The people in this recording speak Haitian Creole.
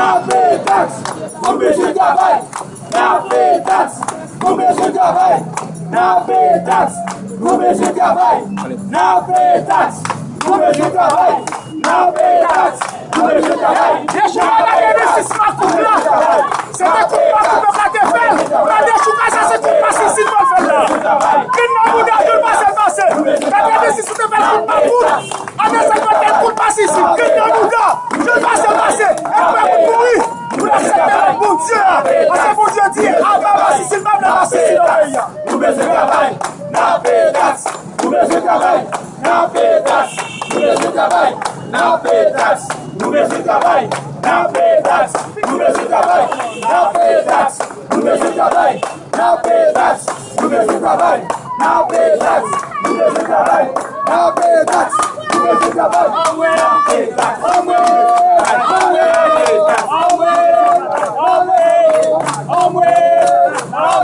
N'a paye taxe, obligé travail. N'a paye taxe, obligé travail. N'a paye taxe, obligé travail. N'a paye taxe, obligé travail. N'a paye taxe, obligé travail. Deixa eu olhar esse mato lá. Você vai culpar o meu cadê? Mas deixa o cara se culpar se se não fazer. Que não muda tudo para ser você. Cadê se você vai culpar tudo? A nessa vai ter culpa se se. Que não muda. Je vais se passer. É para courir. Pour accepter le bon Dieu. Parce que bon Dieu dit, ah bah si c'est le même là, si c'est le meilleur. Nous besoin de travail. N'a paye taxe, nous besoin de travail. N'a paye taxe, nous besoin de travail. N'a paye taxe, nous besoin de travail. N'a paye taxe, nous besoin de travail. N'a paye taxe, nous besoin de travail. N'a paye taxe, nous besoin de travail. N'a paye taxe, nous besoin de travail. N'a paye taxe, nous besoin de travail. N'a paye taxe,